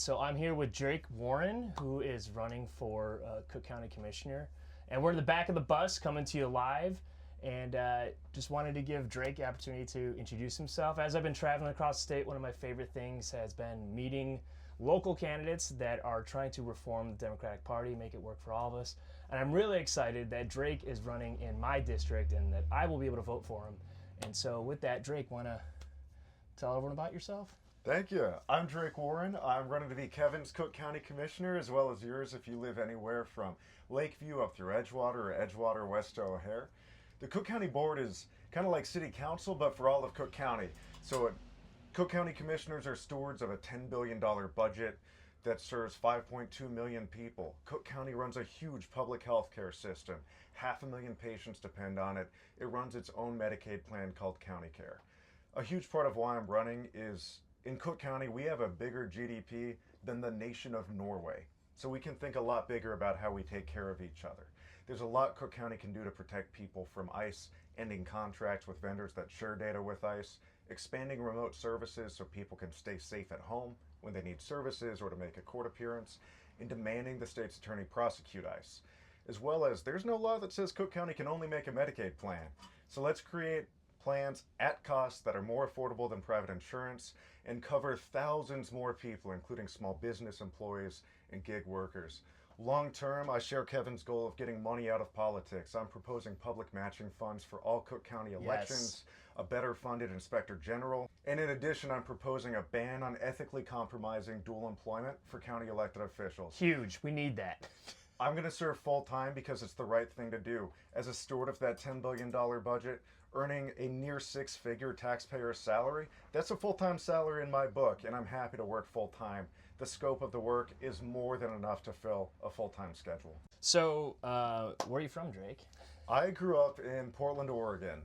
So I'm here with Drake Warren, who is running for Cook County Commissioner. And we're in the back of the bus coming to you live. And just wanted to give Drake the opportunity to introduce himself. As I've been traveling across the state, one of my favorite things has been meeting local candidates that are trying to reform the Democratic Party, make it work for all of us. And I'm really excited that Drake is running in my district and that I will be able to vote for him. And so with that, Drake, want to tell everyone about yourself? Thank you. I'm Drake Warren. I'm running to be Kevin's Cook County Commissioner, as well as yours if you live anywhere from Lakeview up through Edgewater or Edgewater west to O'Hare. The Cook County Board is kind of like City Council, but for all of Cook County. So Cook County Commissioners are stewards of a $10 billion budget that serves 5.2 million people. Cook County runs a huge public health care system. 500,000 patients depend on it. It runs its own Medicaid plan called County Care. A huge part of why I'm running is in Cook County, we have a bigger GDP than the nation of Norway. So we can think a lot bigger about how we take care of each other. There's a lot Cook County can do to protect people from ICE, ending contracts with vendors that share data with ICE, expanding remote services so people can stay safe at home when they need services or to make a court appearance, and demanding the state's attorney prosecute ICE. As well as, there's no law that says Cook County can only make a Medicaid plan. So let's create plans at costs that are more affordable than private insurance and cover thousands more people, including small business employees and gig workers. Long term, I share Kevin's goal of getting money out of politics. I'm proposing public matching funds for all Cook County elections, a better funded inspector general, and in addition, I'm proposing a ban on ethically compromising dual employment for county elected officials. Huge. We need that. I'm going to serve full time because it's the right thing to do. As a steward of that $10 billion budget, earning a near six-figure taxpayer salary, that's a full-time salary in my book, and I'm happy to work full-time. The scope of the work is more than enough to fill a full-time schedule. So where are you from, Drake? I grew up in Portland, Oregon.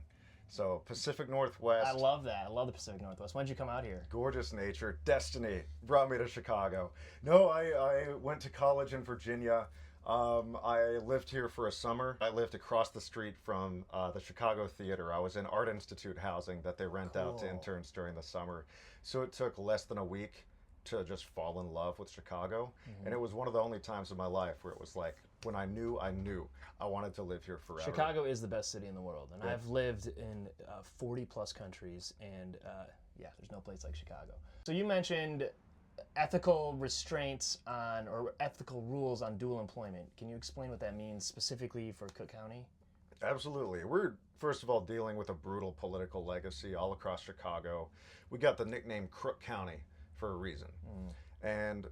So Pacific Northwest. I love that. I love the Pacific Northwest. When did you come out here? Gorgeous nature. Destiny brought me to Chicago. No, I went to college in Virginia. I lived here for a summer. I lived across the street from the Chicago Theater. I was in Art Institute housing that they rent out to interns during the summer. So it took less than a week to just fall in love with Chicago. And it was one of the only times in my life where it was like, when I knew I wanted to live here forever. Chicago is the best city in the world. And I've lived in 40 plus countries. And yeah, there's no place like Chicago. So you mentioned ethical restraints on, or ethical rules on dual employment. Can you explain what that means specifically for Cook County? Absolutely. We're, first of all, dealing with a brutal political legacy all across Chicago. We got the nickname Crook County for a reason. And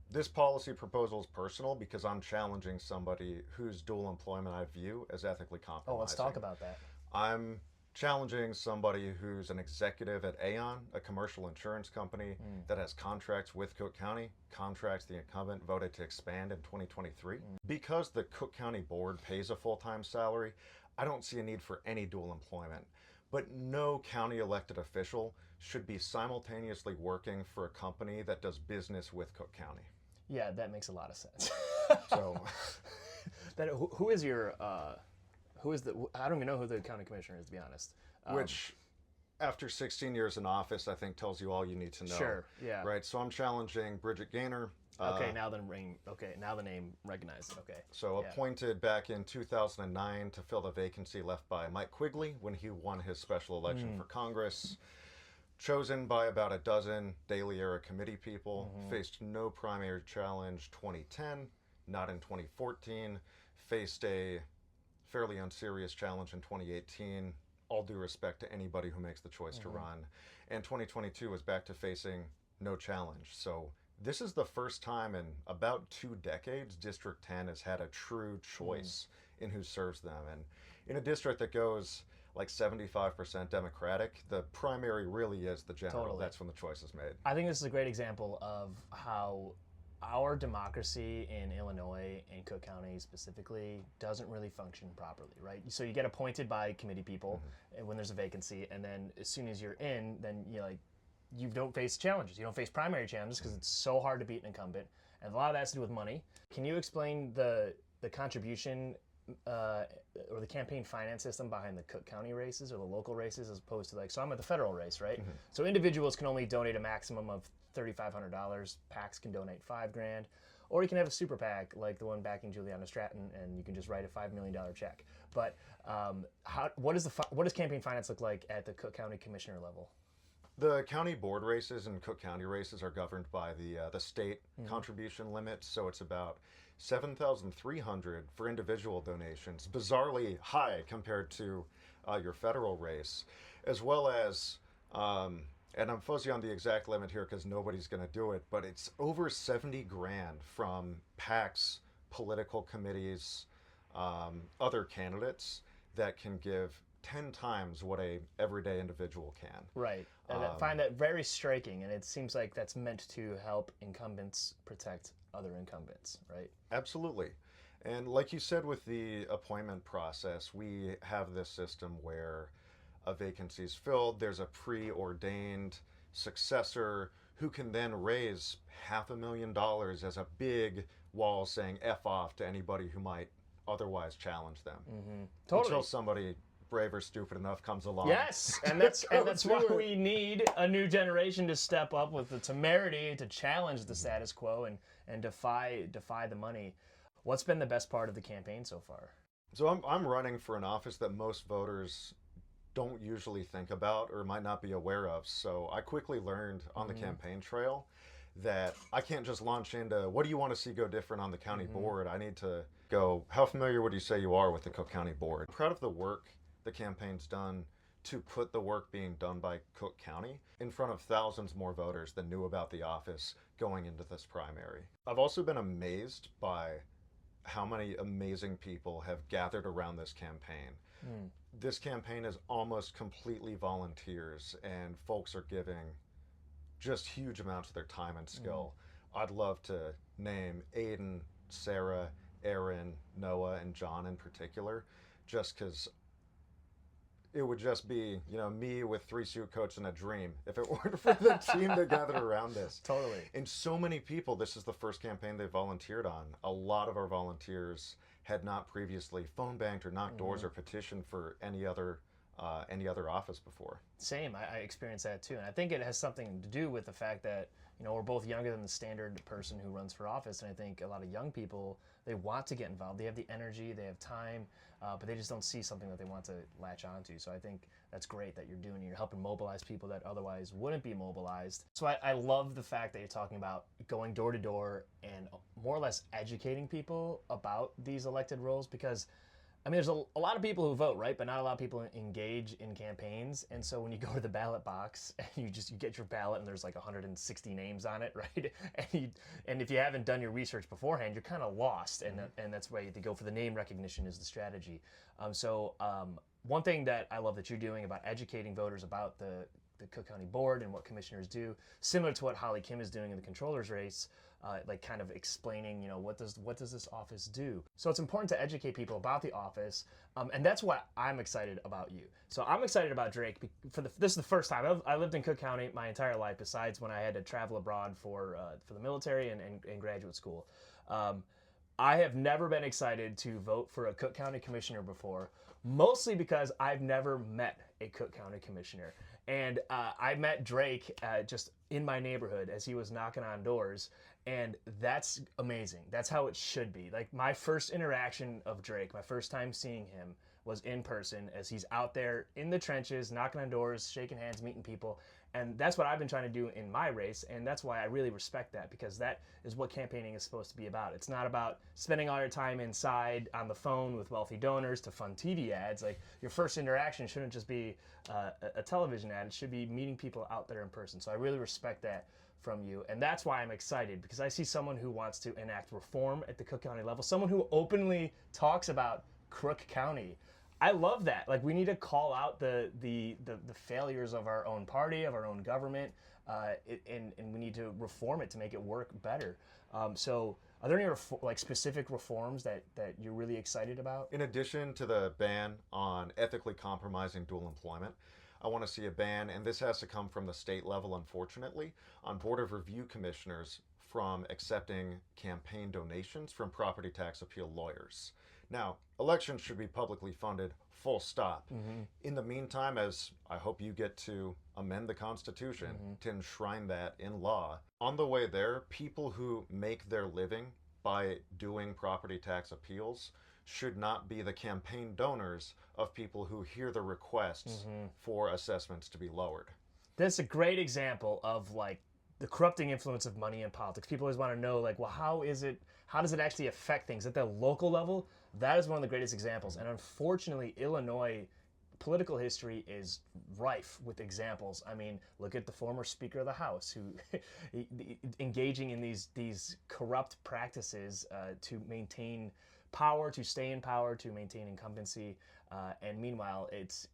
this policy proposal is personal because I'm challenging somebody whose dual employment I view as ethically compromising. Oh, let's talk about that. I'm challenging somebody who's an executive at Aon, a commercial insurance company that has contracts with Cook County, contracts the incumbent voted to expand in 2023. Because the Cook County Board pays a full-time salary, I don't see a need for any dual employment. But no county elected official should be simultaneously working for a company that does business with Cook County. Yeah, that makes a lot of sense. So, who is your... Who is the? I don't even know who the county commissioner is, to be honest. Which, after 16 years in office, I think tells you all you need to know. Sure. Yeah. Right. So I'm challenging Bridget Gaynor. Okay. Now the name recognized. Okay. So appointed back in 2009 to fill the vacancy left by Mike Quigley when he won his special election for Congress. Chosen by about a dozen Daily Era committee people. Faced no primary challenge 2010. Not in 2014. Faced a fairly unserious challenge in 2018, all due respect to anybody who makes the choice to run. And 2022 is back to facing no challenge. So this is the first time in about 2 decades District 10 has had a true choice in who serves them. And in a district that goes like 75% Democratic, the primary really is the general. Totally. That's when the choice is made. I think this is a great example of how our democracy in Illinois and Cook County specifically doesn't really function properly, right? So you get appointed by committee people when there's a vacancy, and then as soon as you're in, then you don't face challenges. You don't face primary challenges because it's so hard to beat an incumbent, and a lot of that has to do with money. Can you explain the contribution or the campaign finance system behind the Cook County races or the local races as opposed to so I'm at the federal race, right? So individuals can only donate a maximum of $3,500. PACs can donate $5,000. Or you can have a super PAC like the one backing Juliana Stratton, and you can just write a $5 million check. But what does campaign finance look like at the Cook County Commissioner level? The county board races and Cook County races are governed by the state contribution limit, so it's about $7,300 for individual donations, bizarrely high compared to your federal race, as well as, and I'm fuzzy on the exact limit here because nobody's going to do it, but it's over 70 grand from PACs, political committees, other candidates that can give 10 times what a everyday individual can. Right. And I find that very striking, and it seems like that's meant to help incumbents protect other incumbents, right? Absolutely. And like you said with the appointment process, we have this system where a vacancy is filled, there's a preordained successor who can then raise $500,000 as a big wall saying F off to anybody who might otherwise challenge them. Totally. Until somebody brave or stupid enough comes along. Yes, and that's why we need a new generation to step up with the temerity to challenge the status quo and defy the money. What's been the best part of the campaign so far? So I'm running for an office that most voters don't usually think about or might not be aware of. So I quickly learned on the campaign trail that I can't just launch into what do you want to see go different on the county board. I need to go, how familiar would you say you are with the Cook County board? I'm proud of the work the campaign's done to put the work being done by Cook County in front of thousands more voters than knew about the office going into this primary. I've also been amazed by how many amazing people have gathered around this campaign. This campaign is almost completely volunteers, and folks are giving just huge amounts of their time and skill. I'd love to name Aiden, Sarah, Aaron, Noah, and John in particular, just because it would just be, me with 3 suit coats and a dream if it weren't for the team that gathered around this. Totally. And so many people, this is the first campaign they volunteered on. A lot of our volunteers had not previously phone banked or knocked doors or petitioned for any other office before. Same. I experienced that too. And I think it has something to do with the fact that, we're both younger than the standard person who runs for office. And I think a lot of young people, they want to get involved. They have the energy, they have time, but they just don't see something that they want to latch onto. So I think that's great that you're doing. You're helping mobilize people that otherwise wouldn't be mobilized. So I love the fact that you're talking about going door to door and more or less educating people about these elected roles, because there's a lot of people who vote, right? But not a lot of people engage in campaigns. And so when you go to the ballot box and you get your ballot and there's like 160 names on it, right? And if you haven't done your research beforehand, you're kind of lost. And that's why they go for the name recognition is the strategy. One thing that I love that you're doing about educating voters about the Cook County Board and what commissioners do, similar to what Holly Kim is doing in the controller's race, like kind of explaining, what does this office do? So it's important to educate people about the office, and that's what I'm excited about you. So I'm excited about Drake. This is the first time I lived in Cook County my entire life, besides when I had to travel abroad for the military and graduate school. I have never been excited to vote for a Cook County commissioner before, mostly because I've never met a Cook County commissioner. And I met Drake just in my neighborhood as he was knocking on doors, and that's amazing. That's how it should be. Like, my first interaction of Drake, my first time seeing him, was in person as he's out there in the trenches, knocking on doors, shaking hands, meeting people. And that's what I've been trying to do in my race, and that's why I really respect that, because that is what campaigning is supposed to be about. It's not about spending all your time inside on the phone with wealthy donors to fund TV ads. Like, your first interaction shouldn't just be a television ad. It should be meeting people out there in person. So I really respect that from you, and that's why I'm excited, because I see someone who wants to enact reform at the Cook County level, someone who openly talks about Crook County. I love that. Like, we need to call out the failures of our own party, of our own government, and we need to reform it to make it work better. So are there any specific reforms that you're really excited about? In addition to the ban on ethically compromising dual employment, I want to see a ban, and this has to come from the state level, unfortunately, on Board of Review commissioners from accepting campaign donations from property tax appeal lawyers. Now, elections should be publicly funded, full stop. In the meantime, as I hope you get to amend the Constitution to enshrine that in law, on the way there, people who make their living by doing property tax appeals should not be the campaign donors of people who hear the requests for assessments to be lowered. That's a great example of like the corrupting influence of money in politics. People always want to know, like, well, how does it actually affect things at the local level? That is one of the greatest examples. And unfortunately, Illinois political history is rife with examples. I mean, look at the former Speaker of the House who engaging in these corrupt practices to maintain power, to stay in power, to maintain incumbency. And meanwhile, it's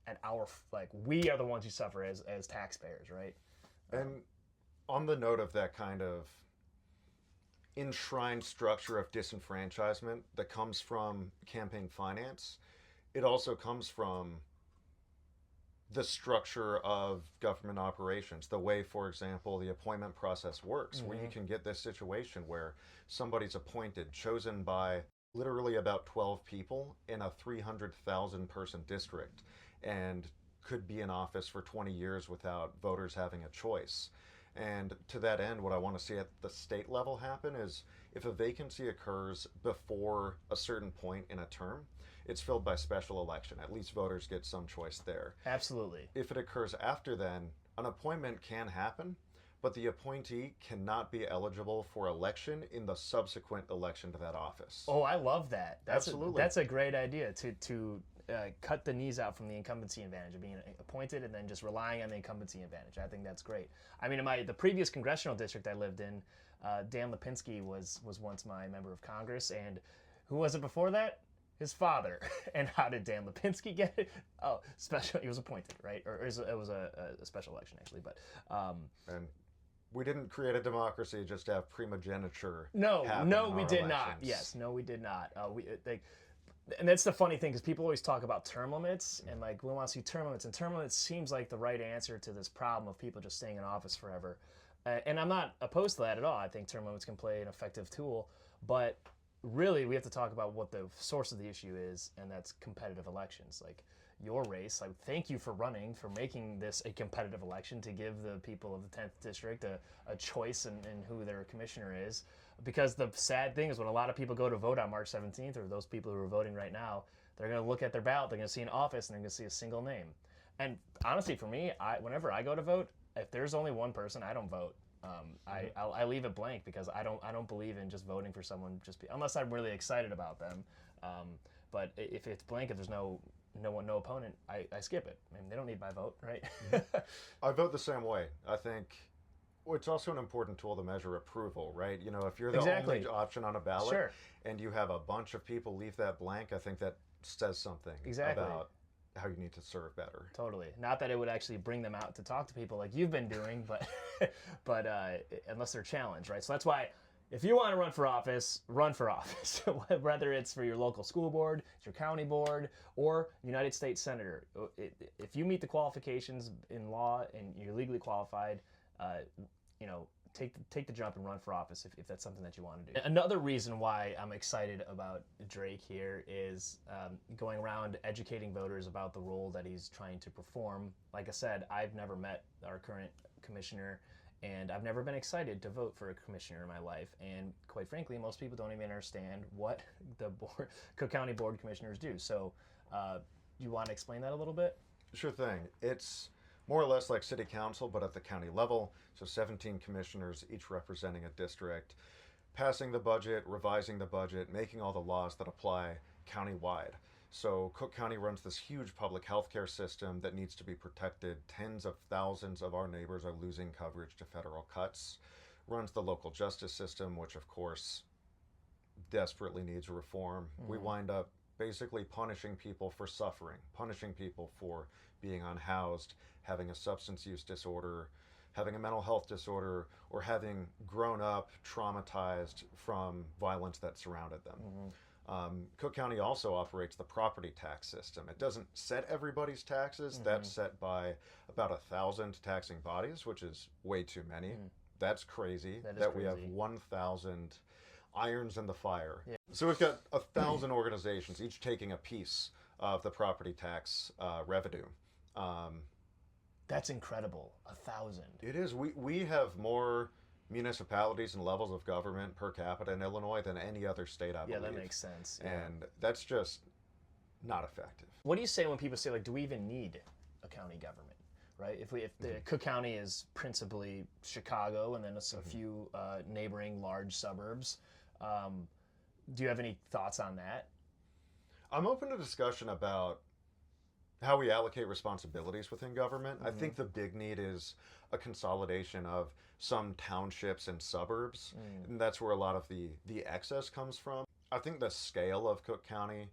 at our, like, we are the ones who suffer as taxpayers, right? And on the note of that kind of enshrined structure of disenfranchisement that comes from campaign finance, it also comes from the structure of government operations, the way, for example, the appointment process works, where you can get this situation where somebody's appointed, chosen by literally about 12 people in a 300,000 person district, and could be in office for 20 years without voters having a choice. And to that end, what I want to see at the state level happen is if a vacancy occurs before a certain point in a term, it's filled by special election. At least voters get some choice there. Absolutely. If it occurs after then, an appointment can happen, but the appointee cannot be eligible for election in the subsequent election to that office. Oh, I love that. Absolutely. That's a great idea to cut the knees out from the incumbency advantage of being appointed and then just relying on the incumbency advantage. I think that's great. I mean, in the previous congressional district I lived in, Dan Lipinski was once my member of Congress, and who was it before that? His father. And how did Dan Lipinski get it? Oh, he was appointed, right? Or it was a special election, actually. But and we didn't create a democracy just to have primogeniture. No, we did not. Elections. Yes, no, we did not. And that's the funny thing, because people always talk about term limits, and like we want to see term limits, and term limits seems like the right answer to this problem of people just staying in office forever. And I'm not opposed to that at all. I think term limits can play an effective tool, but really we have to talk about what the source of the issue is, and that's competitive elections. Like your race, like, thank you for running, for making this a competitive election to give the people of the 10th district a choice in who their commissioner is. Because the sad thing is, when a lot of people go to vote on March 17th, or those people who are voting right now, they're going to look at their ballot, they're going to see an office, and they're going to see a single name. And honestly, for me, whenever I go to vote, if there's only one person, I don't vote. I leave it blank, because I don't believe in just voting for someone unless I'm really excited about them. But if it's blank, if there's no opponent, I skip it. I mean, they don't need my vote, right? I vote the same way. I think it's also an important tool to measure approval, right? You know, if you're the only option on a ballot, sure, and you have a bunch of people leave that blank, I think that says something about how you need to serve better. Totally. Not that it would actually bring them out to talk to people like you've been doing, but unless they're challenged, right? So that's why, if you want to run for office, run for office. Whether it's for your local school board, your county board, or United States Senator. If you meet the qualifications in law and you're legally qualified, take the jump and run for office if that's something that you want to do. Another reason why I'm excited about Drake here is going around educating voters about the role that he's trying to perform. Like I said, I've never met our current commissioner, and I've never been excited to vote for a commissioner in my life. And quite frankly, most people don't even understand what the Cook County Board of Commissioners do. So you want to explain that a little bit? Sure thing. It's more or less like city council, but at the county level. So 17 commissioners, each representing a district, passing the budget, revising the budget, making all the laws that apply countywide. So Cook County runs this huge public health care system that needs to be protected. Tens of thousands of our neighbors are losing coverage to federal cuts. Runs the local justice system, which of course desperately needs reform. We wind up basically punishing people for suffering, punishing people for being unhoused, having a substance use disorder, having a mental health disorder, or having grown up traumatized from violence that surrounded them. Cook County also operates the property tax system. It doesn't set everybody's taxes. That's set by about 1,000 taxing bodies, which is way too many. That's crazy that we have 1,000 irons in the fire. Yeah. So we've got 1,000 organizations, each taking a piece of the property tax revenue. That's incredible. 1,000. It is. We have more municipalities and levels of government per capita in Illinois than any other state, I Yeah, believe. that makes sense. Yeah. And that's just not effective. What do you say when people say, like, do we even need a county government? Right? If the Cook County is principally Chicago and then a few neighboring large suburbs, do you have any thoughts on that? I'm open to discussion about how we allocate responsibilities within government. I think the big need is a consolidation of some townships and suburbs, and that's where a lot of the excess comes from. I think the scale of Cook County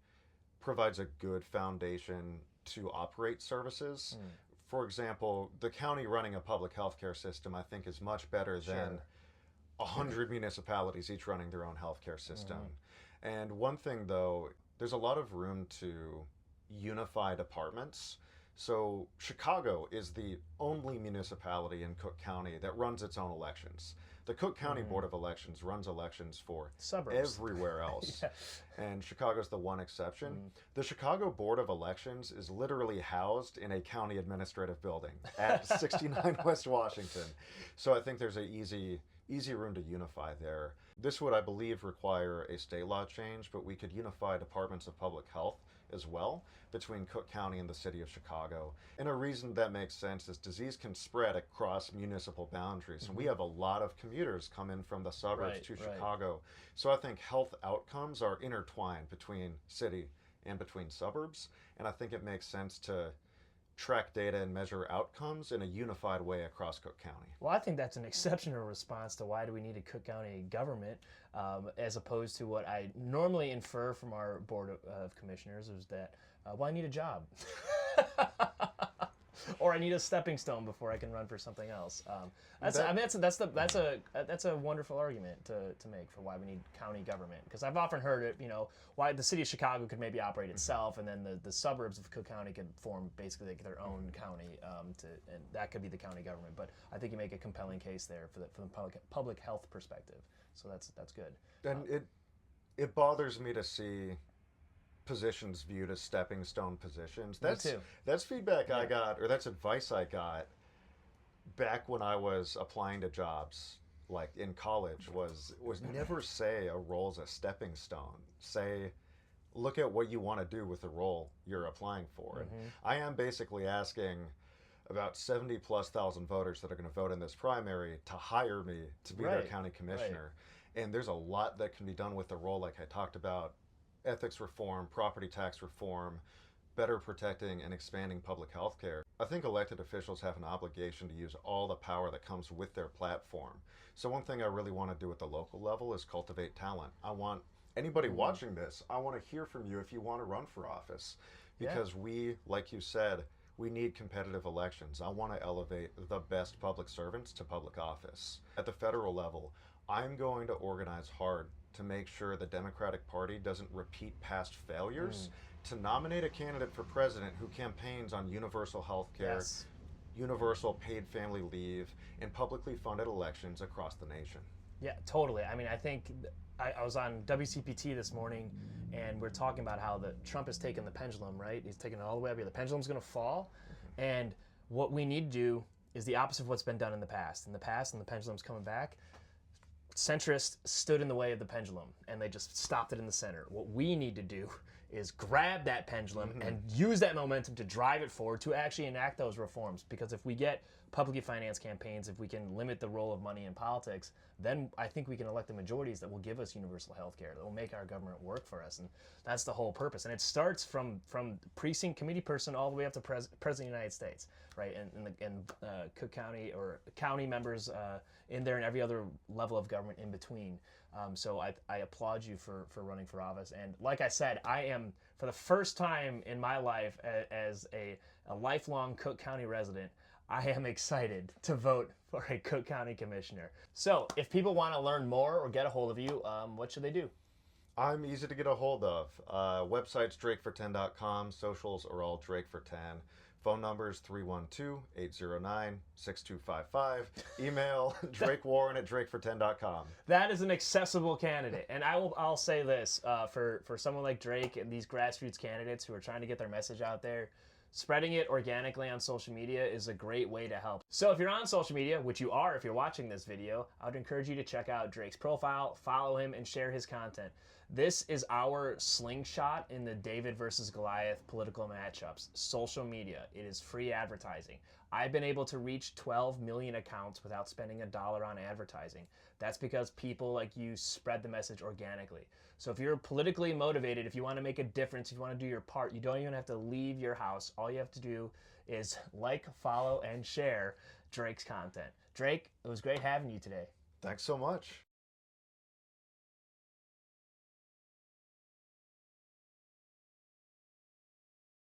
provides a good foundation to operate services. For example, the county running a public health care system, I think, is much better than 100 municipalities each running their own healthcare system. And one thing, though, there's a lot of room to unify departments. So Chicago is the only municipality in Cook County that runs its own elections. The Cook County Board of Elections runs elections for Suburbs. everywhere else. Yeah. And Chicago's the one exception. The Chicago Board of Elections is literally housed in a county administrative building at 69 West Washington. So I think there's an easy room to unify there. This would, I believe, require a state law change, but we could unify departments of public health as well between Cook County and the city of Chicago. And a reason that makes sense is disease can spread across municipal boundaries. And we have a lot of commuters come in from the suburbs to Chicago. So I think health outcomes are intertwined between city and between suburbs. And I think it makes sense to track data and measure outcomes in a unified way across Cook County. Well, I think that's an exceptional response to why do we need a Cook County government, as opposed to what I normally infer from our Board of Commissioners is that, well, I need a job. Or I need a stepping stone before I can run for something else. That's a wonderful argument to make for why we need county government. Because I've often heard it, why the city of Chicago could maybe operate itself, and then the suburbs of Cook County could form basically like their own county, and that could be the county government. But I think you make a compelling case there for the public health perspective. So that's good. And it bothers me to see positions viewed as stepping stone positions. That's feedback I got, or that's advice I got back when I was applying to jobs, like in college, was never say a role's a stepping stone. Say, look at what you want to do with the role you're applying for. And I am basically asking about 70,000+ voters that are going to vote in this primary to hire me to be their county commissioner. And there's a lot that can be done with the role, like I talked about: ethics reform, property tax reform, better protecting and expanding public health care. I think elected officials have an obligation to use all the power that comes with their platform. So one thing I really want to do at the local level is cultivate talent. I want anybody watching this, I want to hear from you if you want to run for office. Because we, like you said, we need competitive elections. I want to elevate the best public servants to public office. At the federal level, I'm going to organize hard to make sure the Democratic Party doesn't repeat past failures, to nominate a candidate for president who campaigns on universal health care, universal paid family leave, and publicly funded elections across the nation. Yeah, totally. I mean, I think I was on WCPT this morning, and we're talking about how Trump has taken the pendulum, right? He's taken it all the way up here. The pendulum's going to fall, and what we need to do is the opposite of what's been done in the past. In the past, and the pendulum's coming back, centrists stood in the way of the pendulum, and they just stopped it in the center. What we need to do is grab that pendulum and use that momentum to drive it forward to actually enact those reforms. Because if we get publicly financed campaigns, if we can limit the role of money in politics, then I think we can elect the majorities that will give us universal health care, that will make our government work for us. And that's the whole purpose. And it starts from precinct committee person all the way up to President of the United States, right? And Cook County, or county members in there, and every other level of government in between. So I applaud you for running for office. And like I said, I am, for the first time in my life as a lifelong Cook County resident, I am excited to vote for a Cook County commissioner. So if people want to learn more or get a hold of you, what should they do? I'm easy to get a hold of. Website's drakefor10.com. Socials are all Drake for 10. Phone number is 312-809-6255. Email drakewarren@drakefor10.com. That is an accessible candidate, and I'll say this for someone like Drake and these grassroots candidates who are trying to get their message out there, spreading it organically on social media is a great way to help. So if you're on social media, which you are if you're watching this video, I would encourage you to check out Drake's profile, follow him, and share his content. This is our slingshot in the David versus Goliath political matchups. Social media. It is free advertising. I've been able to reach 12 million accounts without spending $1 on advertising. That's because people like you spread the message organically. So if you're politically motivated, if you want to make a difference, if you want to do your part, you don't even have to leave your house. All you have to do is like, follow, and share Drake's content. Drake, it was great having you today. Thanks so much.